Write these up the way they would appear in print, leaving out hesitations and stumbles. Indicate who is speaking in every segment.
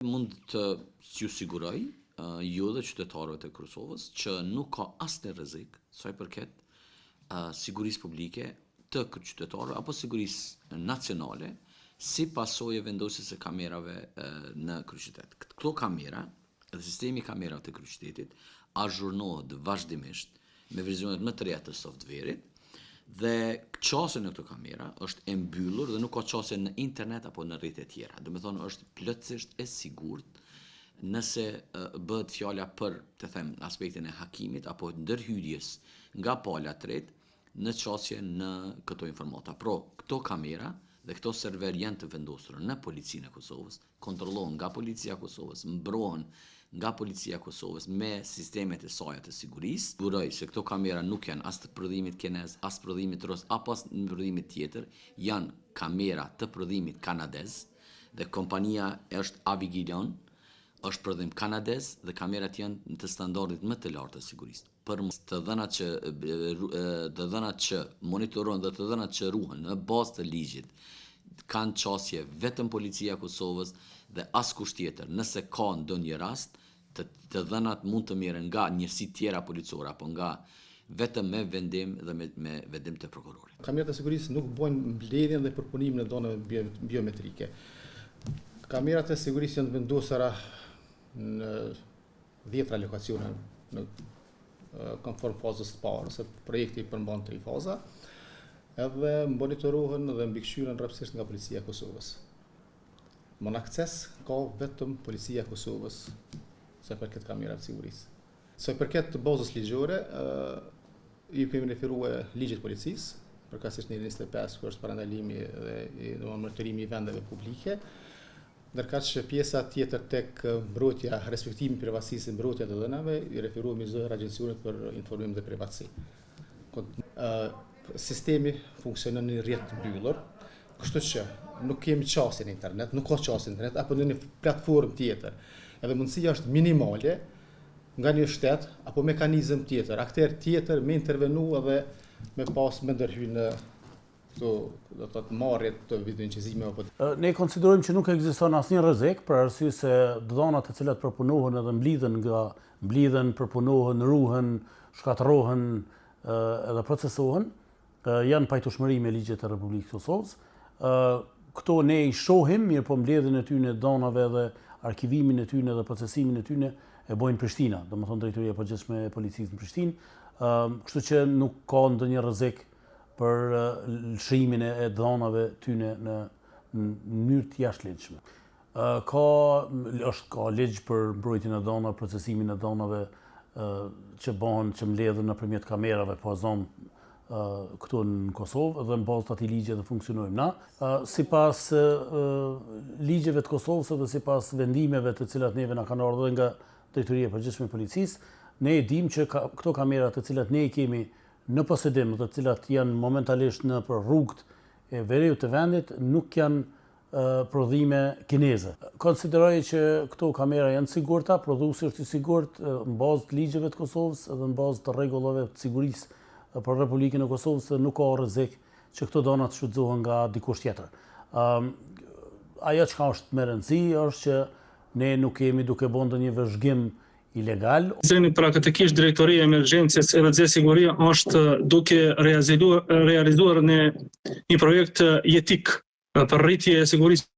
Speaker 1: Mund të ju siguroj ju dhe qytetarëve të Kosovës që nuk ka asnjë rrezik sa i përket sigurisë publike të qytetarëve apo sigurisë nacionale si pasojë vendosjes së kamerave në kryeqytet. Këto kamera dhe sistemi i kamerave të kryeqytetit azhurnohet vazhdimisht me versionet më të reja të softverit dhe qasja në këto kamera është e mbyllur dhe nuk ka qasje në internet apo në rrjete tjera. Do të thonë është plotësisht e sigurt nëse bëhet fjala për, të them, aspektin e hakimit apo ndërhyrjes nga pala tretë në qasje në këto informata. Këto kamera dhe këto server janë të vendosur në policinë e Kosovës, kontrollohen nga policia e Kosovës, mbrohen nga policia e Kosovës me sistemet e saj të sigurisë. Siguroj se këto kamera nuk janë as të prodhimit kinez, as të prodhimit rus, apo as të prodhimit tjetër, janë kamera të prodhimit kanadez dhe kompania është Avigilon, është prodhim kanadez dhe kamerat janë të standardit më të lartë të sigurisë. Për të dhënat që monitorohen dhe të dhënat që ruhen në bazë të ligjit kanë qasje vetëm policia e Kosovës dhe askush tjetër. Nëse ka ndonjë rast, të dhënat mund të merren nga njësi tjera policore apo nga vetëm me vendim dhe me vendim të prokurorit.
Speaker 2: Kamerat e sigurisë nuk bojnë mbledhjen dhe përpunimin e donave biometrike. Kamerat e sigurisë janë vendosura në 10 lokacione në konform fazës të parë, se projekti përmban 3 faza, edhe monitorohen dhe mbikëqyren rrapsisht nga policia e Kosovës. Mon akses ka vetëm policia e Kosovës sa përket kamerave të sigurisë. Sa përket bazës ligjore, ju kemi referuar ligjit policisë, përkatësisht në 25 kur është parandalimi dhe monitorimit i vendeve publike, ndërkaq që pjesa tjetër tek mbrojtja, respektimi i privatësisë, mbrojtja të dhënave, i referuemi zëra Agjencionit për Informim dhe Privatësi. Sistemi funksionon në rrjet të mbyllur, kështu që nuk kemi qasje në internet, nuk ka qasje në internet apo në një platformë tjetër. Edhe mundësia është minimale nga një shtet apo mekanizëm tjetër, akter tjetër me intervenu edhe me ndërhyr në marrjet të videoinqizime apo.
Speaker 3: Ne konsiderojmë që nuk ekziston asnjë rrezik për arsye se dhënat të cilat përpunohen edhe mblidhen, përpunohen, ruhen, shkatërrohen edhe procesohen, janë pajtueshmëri me ligjet e Republikës Kosovës. Këto ne i shohim, mirë po mbledhjen e tyre donave dhe arkivimin e tyre dhe procesimin e tyre e bojnë Prishtina, domethënë drejtoria e përgjithshme e policisë në Prishtinë, kështu që nuk ka ndonjë rrezik për lëshimin e dhënave tyre në mënyrë të jashtëligjshme. Ka ligj për mbrojtjen e dhënave, procesimin e dhënave që mbledhen nëpërmjet kamerave po zonë këtu në Kosovë dhe në bazë të atij ligji dhe funksionojmë na. Sipas ligjeve të Kosovës dhe sipas vendimeve të cilat neve na kanë ardhur nga drejtoria e përgjithshme e policisë, ne e dimë që këto kamera të cilat ne i kemi në posedim, të cilat janë momentalisht në për rrugët e veriut të vendit, nuk janë prodhime kineze. Konsideroj që këto kamera janë sigurta, prodhuesi është i sigurt në bazë të ligjeve të Kosovës dhe në bazë të rregullave të sigurisë për Republikën e Kosovës dhe nuk ka rrezik që këto dona të shfrytëzohen nga dikush tjetër. Ajo që është më e rëndësishme është që ne nuk kemi duke bën ndonjë vëzhgim ilegal.
Speaker 4: Zeni praktikisht drejtoria e emergjencës edhe dhe siguria është duke realizuar një projekt jetik për rritje e sigurisë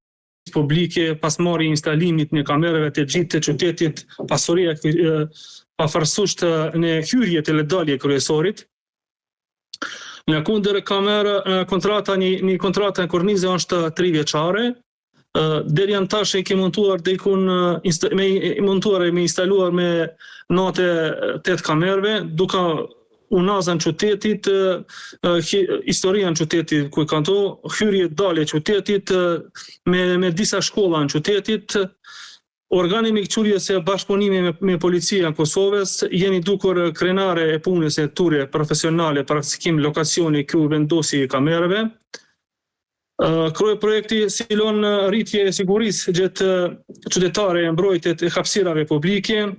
Speaker 4: publike, pasmarrje instalimit në kamerave të gjithë të qytetit, pasuria pafërsusht në hyrjet e legalje kryesorit. Në kundër kamera kontrata një kontratë në kornizë është 3 vjeçare. Deri janë tash e ke montuar me instaluar me natë 8 kamerave, duke unazën qytetit, historia në qytetit ku kanë to, hyrje dalje qytetit me disa shkolla në qytetit. Organi mikëqyrjes e bashkëpunimi me policia e Kosovës jeni dukur krenare e punës e tyre profesionale praktikim lokacioni ku vendosi kamerave. Krye projekti silon rritje e sigurisë gjatë qytetare e mbrojtjet e hapësirave publike.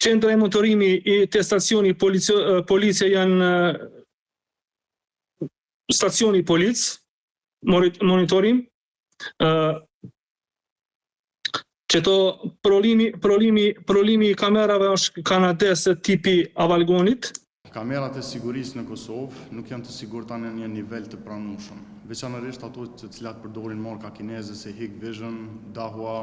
Speaker 4: Qendra e monitorimi të stacioni policia janë stacioni polic, monitorim. Qëto prolimi I kamerave është kanadese tipi Avalgonit.
Speaker 5: Kamerat e sigurisë në Kosovë nuk janë të sigurta në një nivel të pranueshëm, veçanërisht ato të cilat përdorin marka kineze si Hikvision, Dahua,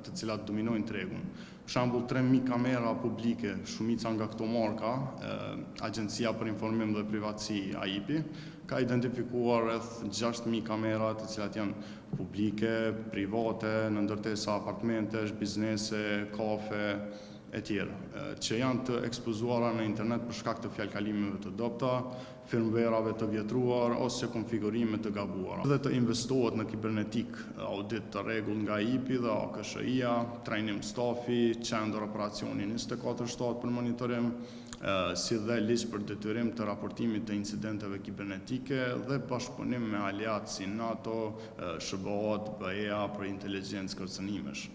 Speaker 5: të cilat dominojnë tregun. Për shembull, 3.000 kamera publike, shumica nga këto marka, Agjencia për Informim dhe Privatësi AIP-i, ka identifikuar rreth 6.000 kamera të cilat janë publike, private, në ndërtesa apartamentesh, biznese, kafe, e tjera, që janë të ekspozuara në internet për shkak të fjalkalimeve të dobta, firmverave të vjetruar ose konfigurime të gabuara. Dhe të investohet në kibernetik, audit të rregull nga AIP-i dhe AKSHI-a, trajnim stafi, qendër operacioni 24/7 për monitorim, si dhe ligj për detyrim të raportimit të incidenteve kibernetike dhe bashkëpunim me aliatë si NATO, SBA, BE-a për inteligjencë kërcënimesh.